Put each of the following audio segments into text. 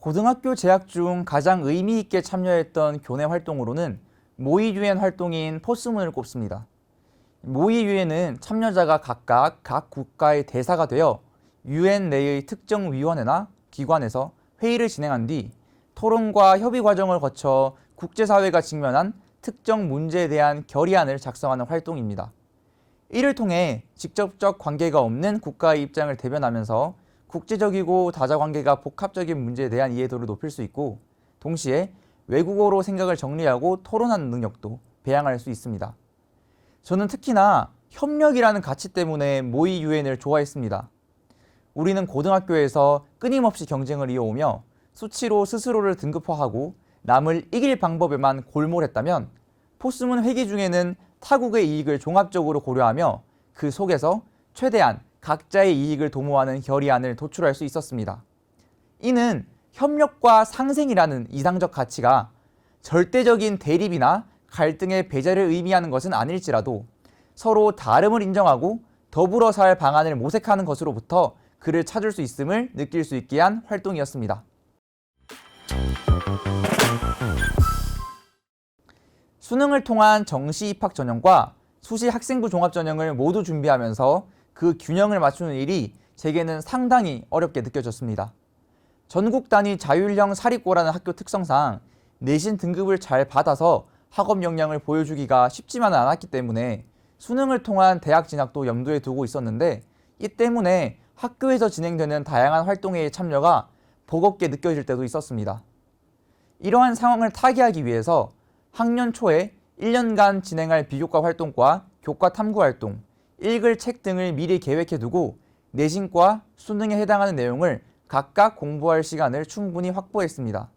고등학교 재학 중 가장 의미 있게 참여했던 교내 활동으로는 모의 유엔 활동인 포스문을 꼽습니다. 모의 유엔은 참여자가 각각 각 국가의 대사가 되어 유엔 내의 특정 위원회나 기관에서 회의를 진행한 뒤 토론과 협의 과정을 거쳐 국제사회가 직면한 특정 문제에 대한 결의안을 작성하는 활동입니다. 이를 통해 직접적 관계가 없는 국가의 입장을 대변하면서 국제적이고 다자관계가 복합적인 문제에 대한 이해도를 높일 수 있고, 동시에 외국어로 생각을 정리하고 토론하는 능력도 배양할 수 있습니다. 저는 특히나 협력이라는 가치 때문에 모의 유엔을 좋아했습니다. 우리는 고등학교에서 끊임없이 경쟁을 이어오며 수치로 스스로를 등급화하고 남을 이길 방법에만 골몰했다면, 포스문 회기 중에는 타국의 이익을 종합적으로 고려하며 그 속에서 최대한 각자의 이익을 도모하는 결의안을 도출할 수 있었습니다. 이는 협력과 상생이라는 이상적 가치가 절대적인 대립이나 갈등의 배제를 의미하는 것은 아닐지라도 서로 다름을 인정하고 더불어 살 방안을 모색하는 것으로부터 그를 찾을 수 있음을 느낄 수 있게 한 활동이었습니다. 수능을 통한 정시 입학 전형과 수시 학생부 종합 전형을 모두 준비하면서 그 균형을 맞추는 일이 제게는 상당히 어렵게 느껴졌습니다. 전국 단위 자율형 사립고라는 학교 특성상 내신 등급을 잘 받아서 학업 역량을 보여주기가 쉽지만은 않았기 때문에 수능을 통한 대학 진학도 염두에 두고 있었는데, 이 때문에 학교에서 진행되는 다양한 활동에 참여가 버겁게 느껴질 때도 있었습니다. 이러한 상황을 타개하기 위해서 학년 초에 1년간 진행할 비교과 활동과 교과 탐구 활동, 읽을 책 등을 미리 계획해두고 내신과 수능에 해당하는 내용을 각각 공부할 시간을 충분히 확보했습니다.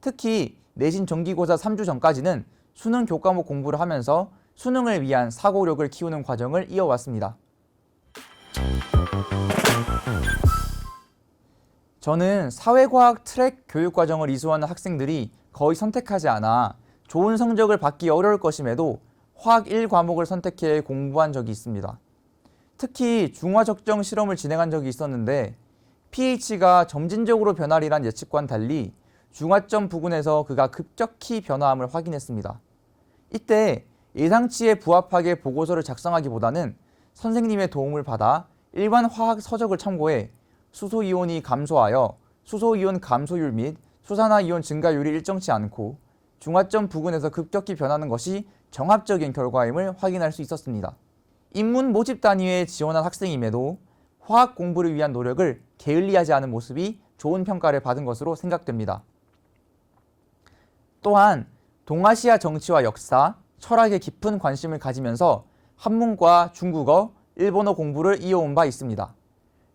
특히 내신 정기고사 3주 전까지는 수능 교과목 공부를 하면서 수능을 위한 사고력을 키우는 과정을 이어왔습니다. 저는 사회과학 트랙 교육과정을 이수하는 학생들이 거의 선택하지 않아 좋은 성적을 받기 어려울 것임에도 화학 1과목을 선택해 공부한 적이 있습니다. 특히 중화적정 실험을 진행한 적이 있었는데 pH가 점진적으로 변하리란 예측과는 달리 중화점 부근에서 그가 급격히 변화함을 확인했습니다. 이때 예상치에 부합하게 보고서를 작성하기보다는 선생님의 도움을 받아 일반 화학 서적을 참고해 수소이온이 감소하여 수소이온 감소율 및 수산화이온 증가율이 일정치 않고 중화점 부근에서 급격히 변하는 것이 정합적인 결과임을 확인할 수 있었습니다. 인문 모집 단위에 지원한 학생임에도 화학 공부를 위한 노력을 게을리하지 않은 모습이 좋은 평가를 받은 것으로 생각됩니다. 또한 동아시아 정치와 역사, 철학에 깊은 관심을 가지면서 한문과 중국어, 일본어 공부를 이어온 바 있습니다.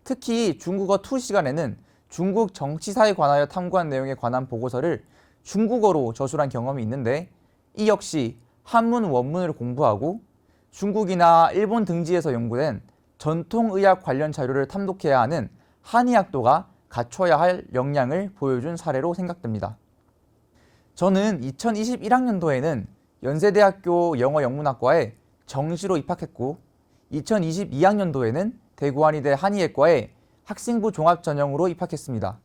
특히 중국어 2 시간에는 중국 정치사에 관하여 탐구한 내용에 관한 보고서를 중국어로 저술한 경험이 있는데, 이 역시 한문 원문을 공부하고 중국이나 일본 등지에서 연구된 전통의학 관련 자료를 탐독해야 하는 한의학도가 갖춰야 할 역량을 보여준 사례로 생각됩니다. 저는 2021학년도에는 연세대학교 영어영문학과에 정시로 입학했고, 2022학년도에는 대구한의대 한의학과에 학생부 종합전형으로 입학했습니다.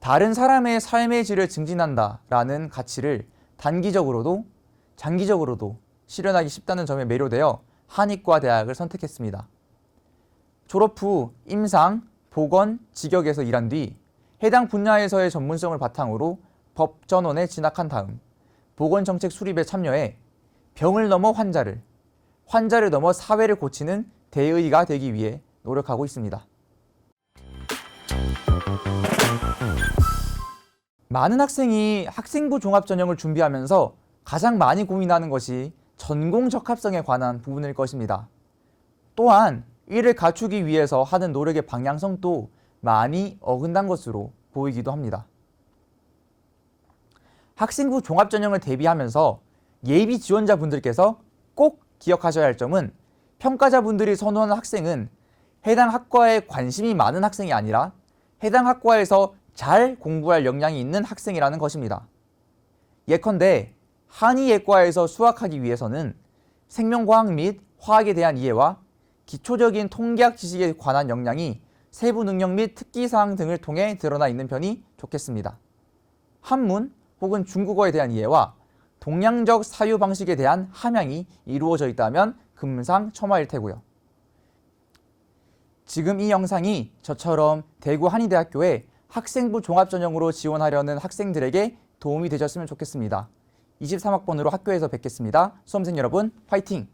다른 사람의 삶의 질을 증진한다라는 가치를 단기적으로도 장기적으로도 실현하기 쉽다는 점에 매료되어 한의과 대학을 선택했습니다. 졸업 후 임상, 보건, 직역에서 일한 뒤 해당 분야에서의 전문성을 바탕으로 법전원에 진학한 다음 보건정책 수립에 참여해 병을 넘어 환자를 넘어 사회를 고치는 대의가 되기 위해 노력하고 있습니다. 많은 학생이 학생부 종합전형을 준비하면서 가장 많이 고민하는 것이 전공 적합성에 관한 부분일 것입니다. 또한 이를 갖추기 위해서 하는 노력의 방향성도 많이 어긋난 것으로 보이기도 합니다. 학생부 종합전형을 대비하면서 예비 지원자분들께서 꼭 기억하셔야 할 점은, 평가자분들이 선호하는 학생은 해당 학과에 관심이 많은 학생이 아니라 해당 학과에서 잘 공부할 역량이 있는 학생이라는 것입니다. 예컨대 한의예과에서 수학하기 위해서는 생명과학 및 화학에 대한 이해와 기초적인 통계학 지식에 관한 역량이 세부 능력 및 특기사항 등을 통해 드러나 있는 편이 좋겠습니다. 한문 혹은 중국어에 대한 이해와 동양적 사유 방식에 대한 함양이 이루어져 있다면 금상첨화일 테고요. 지금 이 영상이 저처럼 대구 한의대학교에 학생부 종합전형으로 지원하려는 학생들에게 도움이 되셨으면 좋겠습니다. 23학번으로 학교에서 뵙겠습니다. 수험생 여러분, 화이팅!